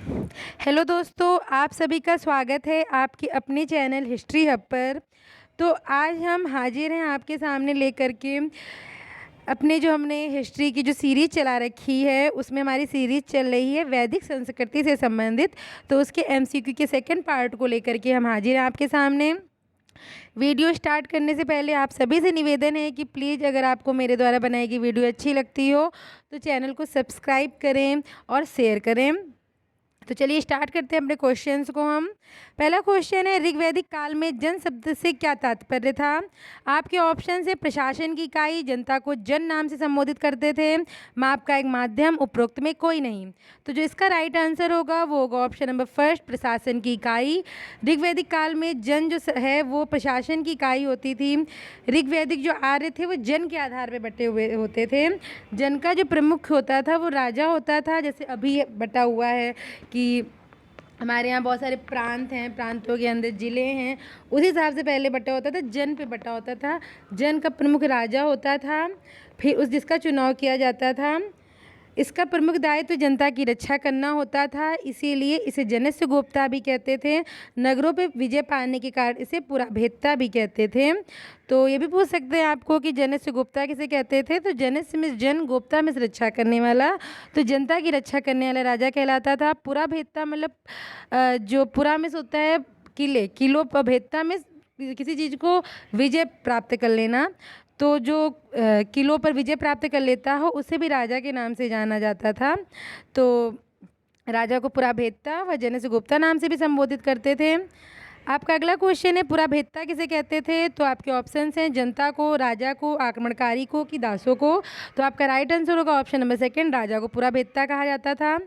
Hello दोस्तों, आप सभी का स्वागत है आपके अपने चैनल हिस्ट्री हब पर। तो आज हम हाजिर हैं आपके सामने लेकर के अपने जो हमने हिस्ट्री की जो सीरीज़ चला रखी है, उसमें हमारी सीरीज़ चल रही है वैदिक संस्कृति से संबंधित। तो उसके एमसीक्यू के सेकंड पार्ट को लेकर के हम हाजिर हैं आपके सामने। वीडियो स्टार्ट करने से पहले आप सभी से निवेदन है कि प्लीज़ अगर आपको मेरे द्वारा बनाई गई वीडियो अच्छी लगती हो तो चैनल को सब्सक्राइब करें और शेयर करें। तो चलिए स्टार्ट करते हैं अपने क्वेश्चंस को हम। पहला क्वेश्चन है, ऋग्वैदिक काल में जन शब्द से क्या तात्पर्य था? आपके ऑप्शन है प्रशासन की इकाई, जनता को जन नाम से संबोधित करते थे, माप का एक माध्यम, उपरोक्त में कोई नहीं। तो जो इसका राइट आंसर होगा वो होगा ऑप्शन नंबर फर्स्ट, प्रशासन की इकाई। ऋग्वैदिक काल में जन जो है वो प्रशासन की इकाई होती थी। ऋग्वैदिक जो आर्य थे वो जन के आधार पर बटे हुए होते थे। जन का जो प्रमुख होता था वो राजा होता था, जैसे अभी बटा हुआ है कि हमारे यहाँ बहुत सारे प्रांत हैं, प्रांतों के अंदर ज़िले हैं, उसी हिसाब से पहले बटा होता था, जन पे बटा होता था। जन का प्रमुख राजा होता था, फिर उस जिसका चुनाव किया जाता था। इसका प्रमुख दायित्व जनता की रक्षा करना होता था, इसीलिए इसे जनस्य गोप्ता भी कहते थे। नगरों पे विजय पाने के कारण इसे पुराभेदता भी कहते थे। तो ये भी पूछ सकते हैं आपको कि जनस्य गोप्ता किसे कहते थे? तो जनस्य में जन, गोप्ता में रक्षा करने वाला, तो जनता की रक्षा करने वाला राजा कहलाता था। पुराभेदता मतलब जो पुरा में होता है किले, किलो भेदता में किसी चीज़ को विजय प्राप्त कर लेना। तो जो किलों पर विजय प्राप्त कर लेता हो उसे भी राजा के नाम से जाना जाता था। तो राजा को पुराभेदता व जनस्य गुप्ता नाम से भी संबोधित करते थे। आपका अगला क्वेश्चन है, पुराभेदता किसे कहते थे? तो आपके ऑप्शंस हैं जनता को, राजा को, आक्रमणकारी को कि दासों को। तो आपका राइट आंसर होगा ऑप्शन नंबर सेकंड, राजा को पुराभेदता कहा जाता था।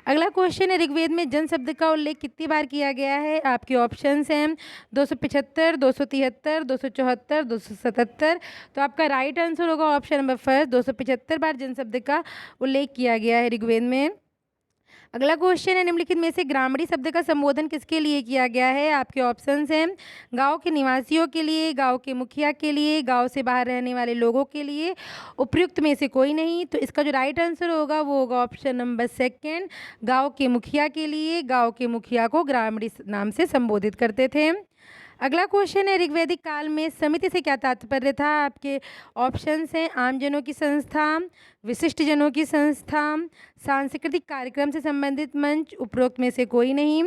अगला क्वेश्चन है, ऋग्वेद में जन शब्द का उल्लेख कितनी बार किया गया है? आपके ऑप्शंस हैं 275, 273, 274, 277। तो आपका राइट आंसर होगा ऑप्शन नंबर फर्स्ट, 275 बार जन शब्द का उल्लेख किया गया है ऋग्वेद में। अगला क्वेश्चन है, निम्नलिखित में से ग्रामीणी शब्द का संबोधन किसके लिए किया गया है? आपके ऑप्शंस हैं गांव के निवासियों के लिए, गांव के मुखिया के लिए, गांव से बाहर रहने वाले लोगों के लिए, उपयुक्त में से कोई नहीं। तो इसका जो राइट आंसर होगा वो होगा ऑप्शन नंबर सेकंड, गांव के मुखिया के लिए। गांव के मुखिया को ग्रामीणी नाम से संबोधित करते थे। अगला क्वेश्चन है, ऋग्वैदिक काल में समिति से क्या तात्पर्य था? आपके ऑप्शंस हैं आम जनों की संस्था, विशिष्ट जनों की संस्था, सांस्कृतिक कार्यक्रम से संबंधित मंच, उपरोक्त में से कोई नहीं।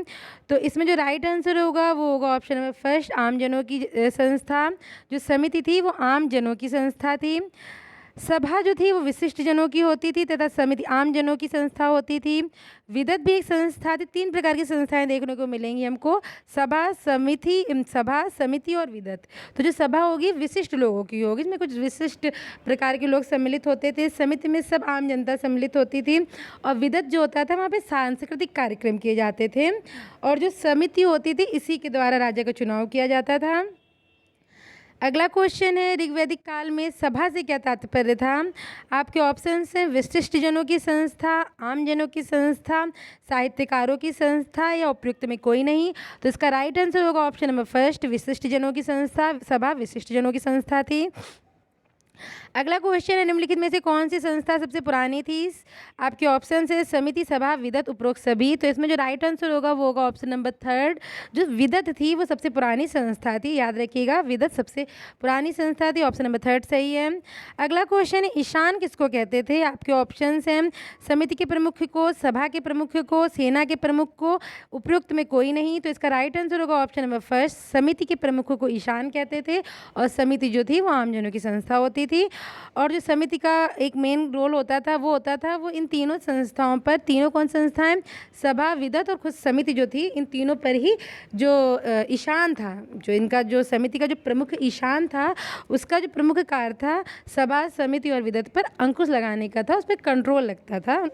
तो इसमें जो राइट आंसर होगा वो होगा ऑप्शन नंबर फर्स्ट, आम जनों की संस्था। जो समिति थी वो आम जनों की संस्था थी। सभा जो थी वो विशिष्ट जनों की होती थी तथा समिति आम जनों की संस्था होती थी। विदत भी एक संस्था थी। तीन प्रकार की संस्थाएं देखने को मिलेंगी हमको, सभा, समिति और विदत। तो जो सभा होगी विशिष्ट लोगों की होगी, इसमें कुछ विशिष्ट प्रकार के लोग सम्मिलित होते थे। समिति में सब आम जनता सम्मिलित होती थी। और विदत जो होता था वहाँ पे सांस्कृतिक कार्यक्रम किए जाते थे। और जो समिति होती थी इसी के द्वारा राजा का चुनाव किया जाता था। अगला क्वेश्चन है, ऋग्वैदिक काल में सभा से क्या तात्पर्य था? आपके ऑप्शंस हैं विशिष्ट जनों की संस्था, आम जनों की संस्था, साहित्यकारों की संस्था या उपयुक्त में कोई नहीं। तो इसका राइट आंसर होगा ऑप्शन नंबर फर्स्ट, विशिष्ट जनों की संस्था। सभा विशिष्ट जनों की संस्था थी। अगला क्वेश्चन है, निम्नलिखित में से कौन सी संस्था सबसे पुरानी थी? आपके ऑप्शन है समिति, सभा, विदत, उपरोक्त सभी। तो इसमें जो राइट आंसर होगा वो होगा ऑप्शन नंबर थर्ड, जो विदत थी वो सबसे पुरानी संस्था थी। याद रखिएगा, विदत सबसे पुरानी संस्था थी। ऑप्शन नंबर थर्ड सही है। अगला क्वेश्चन है, ईशान किसको कहते थे? आपके ऑप्शन हैं समिति के प्रमुख को, सभा के प्रमुख को, सेना के प्रमुख को, उपयुक्त में कोई नहीं। तो इसका राइट आंसर होगा ऑप्शन नंबर फर्स्ट, समिति के प्रमुख को ईशान कहते थे। और समिति जो थी वो आमजनों की संस्था होती थी। और जो समिति का एक मेन रोल होता था वो इन तीनों संस्थाओं पर, तीनों कौन संस्थाएं, सभा, विदत और खुद समिति जो थी, इन तीनों पर ही जो ईशान था, जो इनका जो समिति का जो प्रमुख ईशान था उसका जो प्रमुख कार्य था सभा, समिति और विदत पर अंकुश लगाने का था, उस पर कंट्रोल लगता था।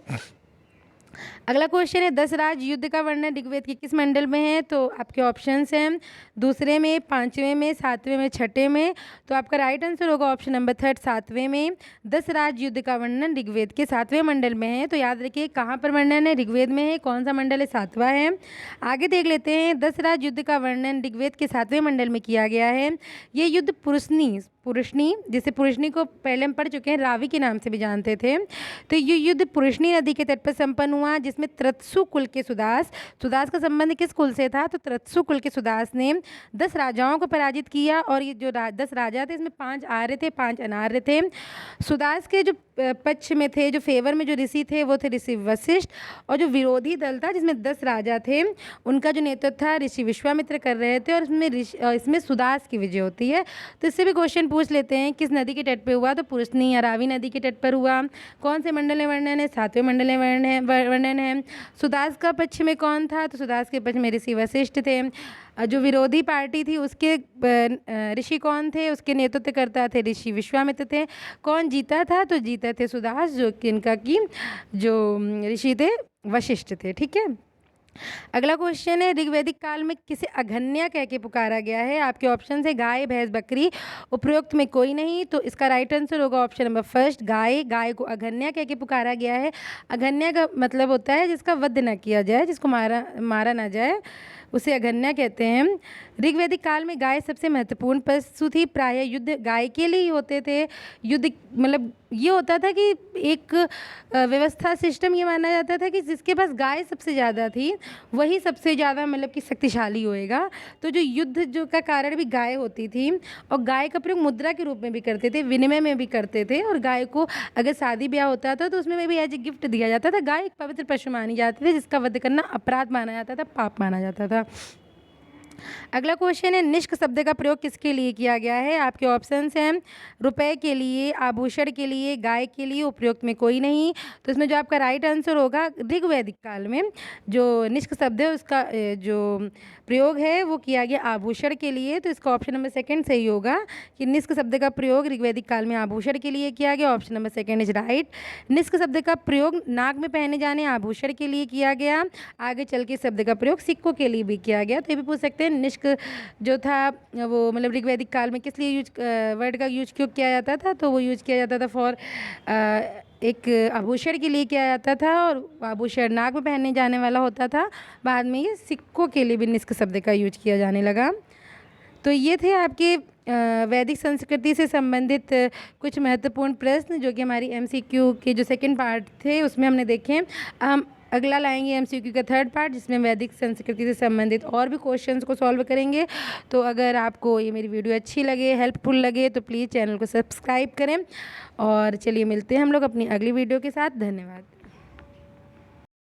अगला क्वेश्चन है, 10 राज युद्ध का वर्णन ऋग्वेद के किस मंडल में है? तो आपके ऑप्शंस हैं दूसरे में, पांचवें में, सातवें में, छठे में। तो आपका राइट आंसर होगा ऑप्शन नंबर थर्ड, सातवें में। 10 राज युद्ध का वर्णन ऋग्वेद के सातवें मंडल में है। तो याद रखिए कहाँ पर वर्णन है, ऋग्वेद में है। कौन सा मंडल है? सातवां है। आगे देख लेते हैं, 10 राज युद्ध का वर्णन ऋग्वेद के सातवें मंडल में किया गया है। ये युद्ध पुरुषनी पुरुषनी, जिसे पुरुषनी को पहले हम पढ़ चुके हैं, रावी के नाम से भी जानते थे। तो ये युद्ध पुरुषनी नदी के तट पर संपन्न हुआ, जिसमें त्रत्सु कुल के सुदास का संबंध किस कुल से था? तो त्रत्सु कुल के सुदास ने 10 राजाओं को पराजित किया। और ये जो 10 राजा थे, इसमें 5 आर्य थे, 5 अनार्य थे। सुदास के जो पक्ष में थे, जो फेवर में जो ऋषि थे, वो थे ऋषि वशिष्ठ। और जो विरोधी दल था, जिसमें 10 राजा थे, उनका जो नेतृत्व था ऋषि विश्वामित्र कर रहे थे। और इसमें सुदास की विजय होती है। तो इससे भी क्वेश्चन पूछ लेते हैं, किस नदी के तट पे हुआ? तो पुरुषनी या रावी नदी के तट पर हुआ। कौन से मंडल में वर्णन है? 7वें मंडल में वर्णन है। सुदास का पक्ष में कौन था? तो सुदास के पक्ष में ऋषि वशिष्ठ थे। जो विरोधी पार्टी थी, उसके ऋषि कौन थे? उसके नेतृत्व करता थे ऋषि विश्वामित्र थे। कौन जीता था? तो जीते थे सुदास, जो कि इनका की जो ऋषि थे वशिष्ठ थे। ठीक है। अगला क्वेश्चन है, ऋग्वैदिक काल में किसे अघन्या कह के पुकारा गया है? आपके ऑप्शन है गाय, भैंस, बकरी, उपरोक्त में कोई नहीं। तो इसका राइट आंसर होगा ऑप्शन नंबर फर्स्ट, गाय। गाय को अघन्या कह के पुकारा गया है। अघन्या का मतलब होता है जिसका वध न किया जाए, जिसको मारा ना जाए, उसे अघन्या कहते हैं। ऋग्वैदिक काल में गाय सबसे महत्वपूर्ण पशु थी। प्रायः युद्ध गाय के लिए ही होते थे। युद्ध मतलब ये होता था कि एक व्यवस्था सिस्टम ये माना जाता था कि जिसके पास गाय सबसे ज़्यादा थी, वही सबसे ज़्यादा मतलब कि शक्तिशाली होएगा। तो जो युद्ध जो का कारण भी गाय होती थी। और गाय का प्रयोग मुद्रा के रूप में भी करते थे, विनिमय में भी करते थे। और गाय को अगर शादी ब्याह होता था तो उसमें भी एज ए गिफ्ट दिया जाता था। गाय एक पवित्र पशु मानी जाती थी, जिसका वध करना अपराध माना जाता था, पाप माना जाता था। अगला क्वेश्चन है, निष्क शब्द का प्रयोग किसके लिए किया गया है? आपके ऑप्शंस हैं रुपए के लिए, आभूषण के लिए, गाय के लिए, उपयुक्त में कोई नहीं। तो इसमें जो आपका राइट आंसर होगा, ऋग्वैदिक काल में जो निष्क शब्द है उसका जो प्रयोग है वो किया गया आभूषण के लिए। तो इसका ऑप्शन नंबर सेकंड सही होगा कि निष्क शब्द का प्रयोग ऋग्वैदिक काल में आभूषण के लिए किया गया। Option number second is right. निष्क शब्द का प्रयोग नाक में पहने जाने आभूषण के लिए किया गया। आगे चल के शब्द का प्रयोग सिक्कों के लिए भी किया गया। तो ये भी पूछ सकते हैं, निष्क जो था वो मतलब ऋग्वैदिक काल में किस लिए वर्ड का यूज क्यों किया जाता था? तो वो यूज किया जाता था फॉर एक आभूषण के लिए किया जाता था। और आभूषण नाक में पहनने जाने वाला होता था। बाद में ये सिक्कों के लिए भी निष्क शब्द का यूज किया जाने लगा। तो ये थे आपके वैदिक संस्कृति से संबंधित कुछ महत्वपूर्ण प्रश्न, जो कि हमारी MCQ के जो सेकंड पार्ट थे उसमें हमने देखे। हम अगला लाएंगे MCQ का थर्ड पार्ट, जिसमें वैदिक संस्कृति से संबंधित और भी क्वेश्चंस को सॉल्व करेंगे। तो अगर आपको ये मेरी वीडियो अच्छी लगे, हेल्पफुल लगे, तो प्लीज़ चैनल को सब्सक्राइब करें। और चलिए मिलते हैं हम लोग अपनी अगली वीडियो के साथ। धन्यवाद।